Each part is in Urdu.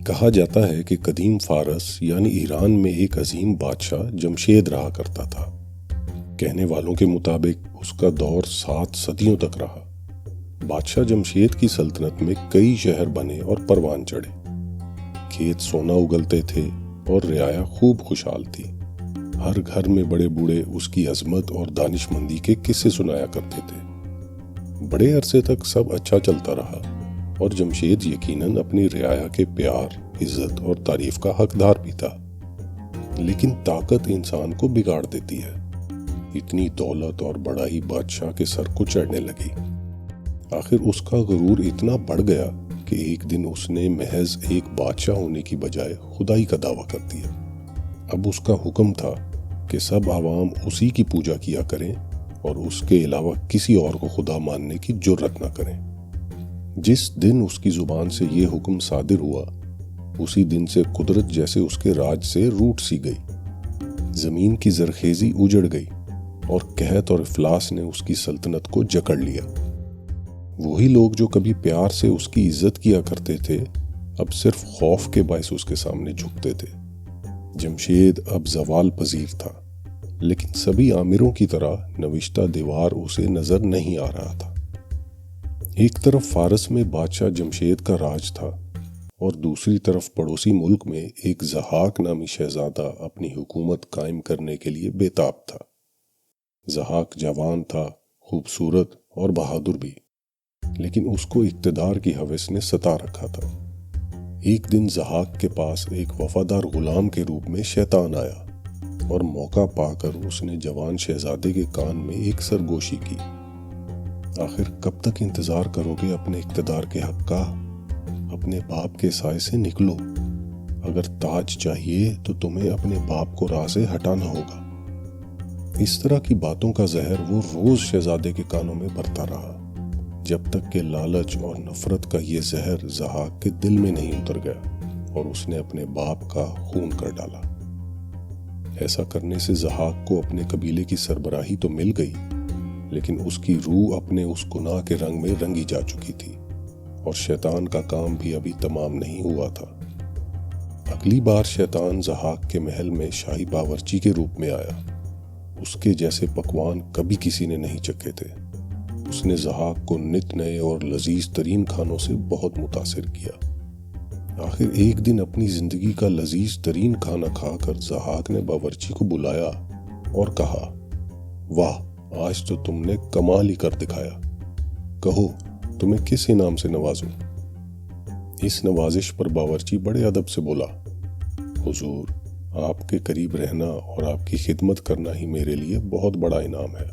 کہا جاتا ہے کہ قدیم فارس یعنی ایران میں ایک عظیم بادشاہ جمشید رہا کرتا تھا۔ کہنے والوں کے مطابق اس کا دور 7 صدیوں تک رہا۔ بادشاہ جمشید کی سلطنت میں کئی شہر بنے اور پروان چڑھے۔ کھیت سونا اگلتے تھے اور رعایا خوب خوشحال تھی۔ ہر گھر میں بڑے بوڑھے اس کی عظمت اور دانش مندی کے قصے سنایا کرتے تھے۔ بڑے عرصے تک سب اچھا چلتا رہا اور جمشید یقیناً اپنی رعایا کے پیار، عزت اور تعریف کا حقدار بھی تھا۔ لیکن طاقت انسان کو بگاڑ دیتی ہے۔ اتنی دولت اور بڑائی بادشاہ کے سر کو چڑھنے لگی۔ آخر اس کا غرور اتنا بڑھ گیا کہ ایک دن اس نے محض ایک بادشاہ ہونے کی بجائے خدائی کا دعویٰ کر دیا۔ اب اس کا حکم تھا کہ سب عوام اسی کی پوجا کیا کریں اور اس کے علاوہ کسی اور کو خدا ماننے کی جرات نہ کریں۔ جس دن اس کی زبان سے یہ حکم صادر ہوا، اسی دن سے قدرت جیسے اس کے راج سے روٹ سی گئی۔ زمین کی زرخیزی اجڑ گئی اور قحط اور افلاس نے اس کی سلطنت کو جکڑ لیا۔ وہی لوگ جو کبھی پیار سے اس کی عزت کیا کرتے تھے، اب صرف خوف کے باعث اس کے سامنے جھکتے تھے۔ جمشید اب زوال پذیر تھا، لیکن سبھی آمروں کی طرح نوشتہ دیوار اسے نظر نہیں آ رہا تھا۔ ایک طرف فارس میں بادشاہ جمشید کا راج تھا اور دوسری طرف پڑوسی ملک میں ایک ضحاک نامی شہزادہ اپنی حکومت قائم کرنے کے لیے بے تاب تھا۔ ضحاک جوان تھا، خوبصورت اور بہادر بھی، لیکن اس کو اقتدار کی ہوس نے ستا رکھا تھا۔ ایک دن ضحاک کے پاس ایک وفادار غلام کے روپ میں شیطان آیا اور موقع پا کر اس نے جوان شہزادے کے کان میں ایک سرگوشی کی۔ آخر کب تک انتظار کرو گے اپنے اقتدار کے حق کا؟ اپنے باپ کے سائے سے نکلو۔ اگر تاج چاہیے تو تمہیں اپنے باپ کو راہ سے ہٹانا ہوگا۔ اس طرح کی باتوں کا زہر وہ روز شہزادے کے کانوں میں بھرتا رہا، جب تک کہ لالچ اور نفرت کا یہ زہر ضحاک کے دل میں نہیں اتر گیا اور اس نے اپنے باپ کا خون کر ڈالا۔ ایسا کرنے سے ضحاک کو اپنے قبیلے کی سربراہی تو مل گئی، لیکن اس کی روح اپنے اس گناہ کے رنگ میں رنگی جا چکی تھی اور شیطان کا کام بھی ابھی تمام نہیں ہوا تھا۔ اگلی بار شیطان ضحاک کے محل میں شاہی باورچی کے روپ میں آیا۔ اس کے جیسے پکوان کبھی کسی نے نہیں چکھے تھے۔ اس نے ضحاک کو نت نئے اور لذیذ ترین کھانوں سے بہت متاثر کیا۔ آخر ایک دن اپنی زندگی کا لذیذ ترین کھانا کھا کر ضحاک نے باورچی کو بلایا اور کہا، واہ، آج تو تم نے کمال ہی کر دکھایا۔ کہو تمہیں کس انعام سے نوازوں؟ اس نوازش پر باورچی بڑے ادب سے بولا، حضور، آپ کے قریب رہنا اور آپ کی خدمت کرنا ہی میرے لیے بہت بڑا انعام ہے،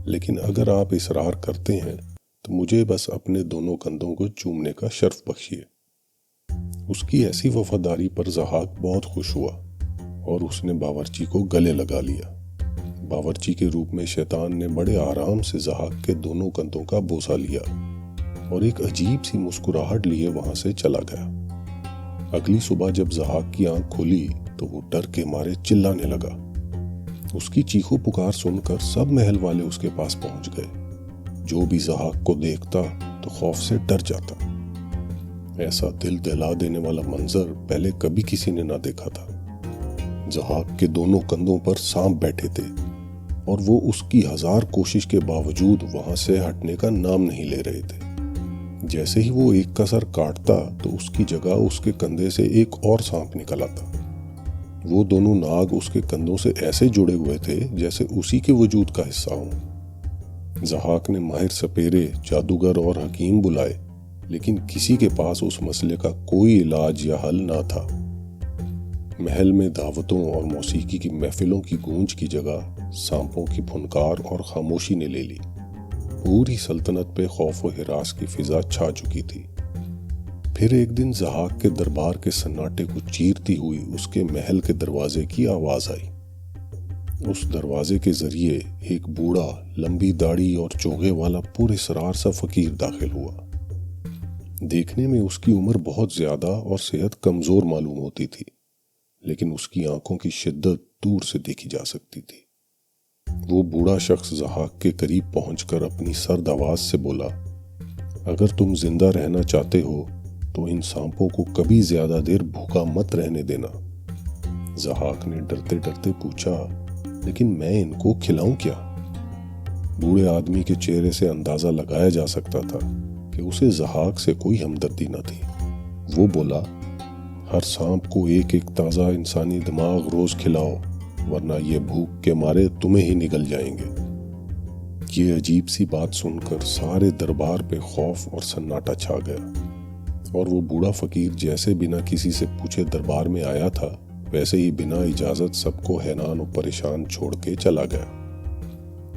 لیکن اگر آپ اصرار کرتے ہیں تو مجھے بس اپنے دونوں کندھوں کو چومنے کا شرف بخشیے۔ اس کی ایسی وفاداری پر ضحاک بہت خوش ہوا اور اس نے باورچی کو گلے لگا لیا۔ باورچی کے روپ میں شیطان نے بڑے آرام سے ضحاک کے دونوں کندھوں کا بوسہ لیا اور ایک عجیب سی مسکراہٹ لیے وہاں سے چلا گیا۔ اگلی صبح جب ضحاک کی آنکھ کھلی تو وہ ڈر کے مارے چلانے لگا۔ اس کی چیخو پکار سن کر سب محل والے اس کے پاس پہنچ گئے۔ جو بھی ضحاک کو دیکھتا تو خوف سے ڈر جاتا۔ ایسا دل دہلا دینے والا منظر پہلے کبھی کسی نے نہ دیکھا تھا۔ ضحاک کے دونوں کندھوں پر سانپ بیٹھے تھے اور وہ اس کی 1000 کوشش کے باوجود وہاں سے ہٹنے کا نام نہیں لے رہے تھے۔ جیسے ہی وہ ایک کا سر کاٹتا تو اس کی جگہ اس کے کندھے سے ایک اور سانپ نکل آتا۔ وہ دونوں ناگ اس کے کندھوں سے ایسے جڑے ہوئے تھے جیسے اسی کے وجود کا حصہ ہوں۔ ضحاک نے ماہر سپیرے، جادوگر اور حکیم بلائے، لیکن کسی کے پاس اس مسئلے کا کوئی علاج یا حل نہ تھا۔ محل میں دعوتوں اور موسیقی کی محفلوں کی گونج کی جگہ سانپوں کی پھنکار اور خاموشی نے لے لی۔ پوری سلطنت پہ خوف و ہراس کی فضا چھا چکی تھی۔ پھر ایک دن ضحاک کے دربار کے سناٹے کو چیرتی ہوئی اس کے محل کے دروازے کی آواز آئی۔ اس دروازے کے ذریعے ایک بوڑھا، لمبی داڑھی اور چوغے والا پراسرار سا فقیر داخل ہوا۔ دیکھنے میں اس کی عمر بہت زیادہ اور صحت کمزور معلوم ہوتی تھی، لیکن اس کی آنکھوں کی شدت دور سے دیکھی جا سکتی تھی۔ وہ بوڑھا شخص ضحاک کے قریب پہنچ کر اپنی سرد آواز سے بولا، اگر تم زندہ رہنا چاہتے ہو تو ان سانپوں کو کبھی زیادہ دیر بھوکا مت رہنے دینا۔ ضحاک نے ڈرتے ڈرتے پوچھا، لیکن میں ان کو کھلاؤں کیا؟ بوڑھے آدمی کے چہرے سے اندازہ لگایا جا سکتا تھا کہ اسے ضحاک سے کوئی ہمدردی نہ تھی۔ وہ بولا، ہر سانپ کو ایک ایک تازہ انسانی دماغ روز کھلاؤ، ورنہ یہ بھوک کے مارے تمہیں ہی نگل جائیں گے۔ یہ عجیب سی بات سن کر سارے دربار پہ خوف اور سناٹا چھا گیا، اور وہ بوڑھا فقیر جیسے بنا کسی سے پوچھے دربار میں آیا تھا ویسے ہی بنا اجازت سب کو حیران و پریشان چھوڑ کے چلا گیا۔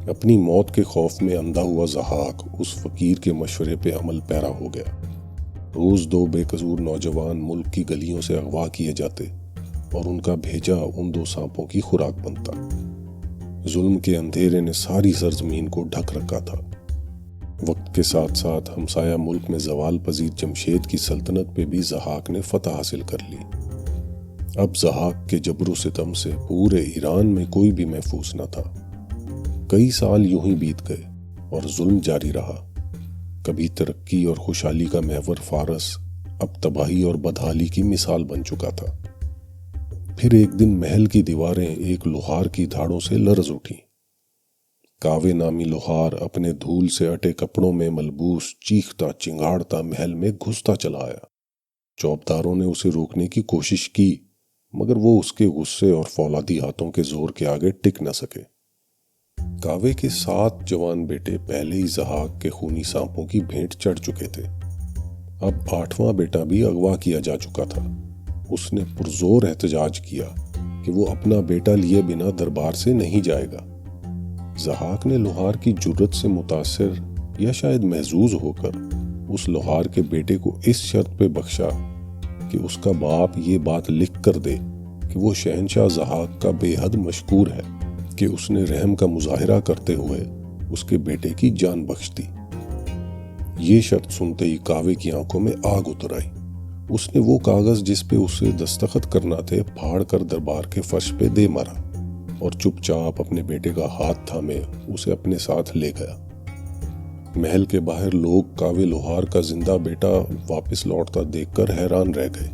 اپنی موت کے خوف میں اندھا ہوا ضحاک اس فقیر کے مشورے پہ عمل پیرا ہو گیا۔ روز 2 بے قصور نوجوان ملک کی گلیوں سے اغوا کیے جاتے اور ان کا بھیجا ان 2 سانپوں کی خوراک بنتا۔ ظلم کے اندھیرے نے ساری سرزمین کو ڈھک رکھا تھا۔ وقت کے ساتھ ساتھ ہمسایہ ملک میں زوال پذیر جمشید کی سلطنت پہ بھی ضحاک نے فتح حاصل کر لی۔ اب ضحاک کے جبر و ستم سے پورے ایران میں کوئی بھی محفوظ نہ تھا۔ کئی سال یوں ہی بیت گئے اور ظلم جاری رہا۔ کبھی ترقی اور خوشحالی کا محور فارس اب تباہی اور بدحالی کی مثال بن چکا تھا۔ پھر ایک دن محل کی دیواریں ایک لوہار کی دھاڑوں سے لرز اٹھیں۔ کاوے نامی لوہار اپنے دھول سے اٹے کپڑوں میں ملبوس چیختا چنگاڑتا محل میں گھستا چلا آیا۔ چوبداروں نے اسے روکنے کی کوشش کی، مگر وہ اس کے غصے اور فولادی ہاتھوں کے زور کے آگے ٹک نہ سکے۔ کاوے کے 7 جوان بیٹے پہلے ہی ضحاک کے خونی سانپوں کی بھینٹ چڑھ چکے تھے۔ اب 8واں بیٹا بھی اغوا کیا جا چکا تھا۔ اس نے پرزور احتجاج کیا کہ وہ اپنا بیٹا لیے بنا دربار سے نہیں جائے گا۔ ضحاک نے لوہار کی جرت سے متاثر یا شاید محظوظ ہو کر اس لوہار کے بیٹے کو اس شرط پہ بخشا کہ اس کا باپ یہ بات لکھ کر دے کہ وہ شہنشاہ ضحاک کا بے حد مشکور ہے کہ اس نے رحم کا مظاہرہ کرتے ہوئے اس کے بیٹے کی جان بخش دی۔ یہ شرط سنتے ہی کاوے کی آنکھوں میں آگ اتر آئی۔ اس نے وہ کاغذ جس پہ اسے دستخط کرنا تھے پھاڑ کر دربار کے فرش پہ دے مارا اور چپ چاپ اپنے بیٹے کا ہاتھ تھامے اسے اپنے ساتھ لے گیا۔ محل کے باہر لوگ کاوے لوہار کا زندہ بیٹا واپس لوٹتا دیکھ کر حیران رہ گئے۔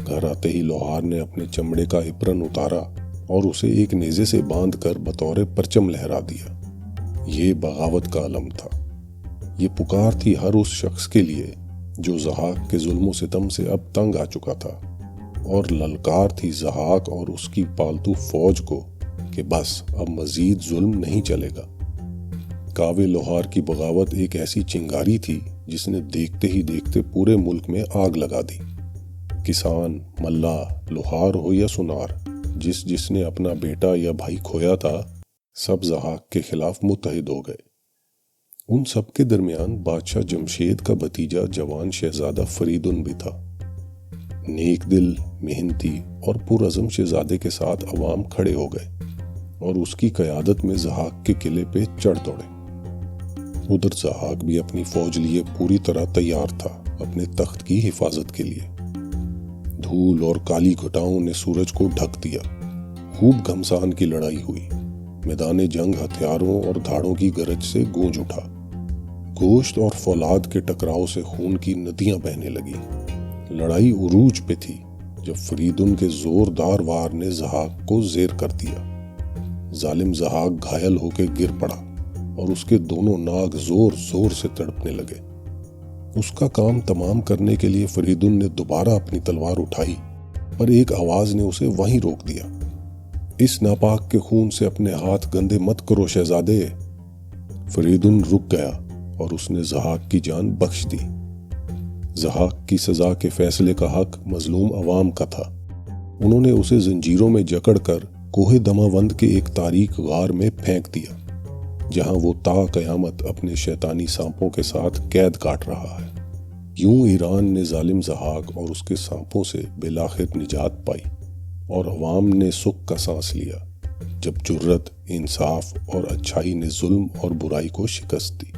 گھر آتے ہی لوہار نے اپنے چمڑے کا اپرن اتارا اور اسے ایک نیزے سے باندھ کر بطور پرچم لہرا دیا۔ یہ بغاوت کا علم تھا۔ یہ پکار تھی ہر اس شخص کے لیے جو ضحاک کے ظلم و ستم سے اب تنگ آ چکا تھا، اور للکار تھی ضحاک اور اس کی پالتو فوج کو کہ بس اب مزید ظلم نہیں چلے گا۔ کاوے لوہار کی بغاوت ایک ایسی چنگاری تھی جس نے دیکھتے ہی دیکھتے پورے ملک میں آگ لگا دی۔ کسان، ملاح، لوہار ہو یا سنار، جس نے اپنا بیٹا یا بھائی کھویا تھا، سب ضحاک کے خلاف متحد ہو گئے۔ ان سب کے درمیان بادشاہ جمشید کا بھتیجا جوان شہزادہ فریدن بھی تھا۔ نیک دل، محنتی اور پرعزم شہزادے کے ساتھ عوام کھڑے ہو گئے اور اس کی قیادت میں ضحاک کے قلعے پہ چڑھ دوڑے۔ ادھر ضحاک بھی اپنی فوج لیے پوری طرح تیار تھا اپنے تخت کی حفاظت کے لیے۔ دھول اور کالی گھٹاؤں نے سورج کو ڈھک دیا۔ خوب گھمسان کی لڑائی ہوئی۔ میدان جنگ ہتھیاروں اور دھاڑوں کی گرج سے گونج اٹھا۔ گوشت اور فولاد کے ٹکراؤ سے خون کی ندیاں بہنے لگی۔ لڑائی عروج پہ تھی جب فریدن کے زوردار وار نے ضحاک کو زیر کر دیا۔ ظالم ضحاک گھائل ہو کے گر پڑا اور اس کے دونوں ناگ زور زور سے تڑپنے لگے۔ اس کا کام تمام کرنے کے لیے فریدن نے دوبارہ اپنی تلوار اٹھائی، پر ایک آواز نے اسے وہیں روک دیا۔ اس ناپاک کے خون سے اپنے ہاتھ گندے مت کرو شہزادے۔ فریدن رک گیا اور اس نے ضحاک کی جان بخش دی۔ ضحاک کی سزا کے فیصلے کا حق مظلوم عوام کا تھا۔ انہوں نے اسے زنجیروں میں جکڑ کر کوہ دماوند کے ایک تاریک غار میں پھینک دیا، جہاں وہ تا قیامت اپنے شیطانی سانپوں کے ساتھ قید کاٹ رہا ہے۔ یوں ایران نے ظالم ضحاک اور اس کے سانپوں سے بالآخر نجات پائی، اور عوام نے سکھ کا سانس لیا جب جرت، انصاف اور اچھائی نے ظلم اور برائی کو شکست دی۔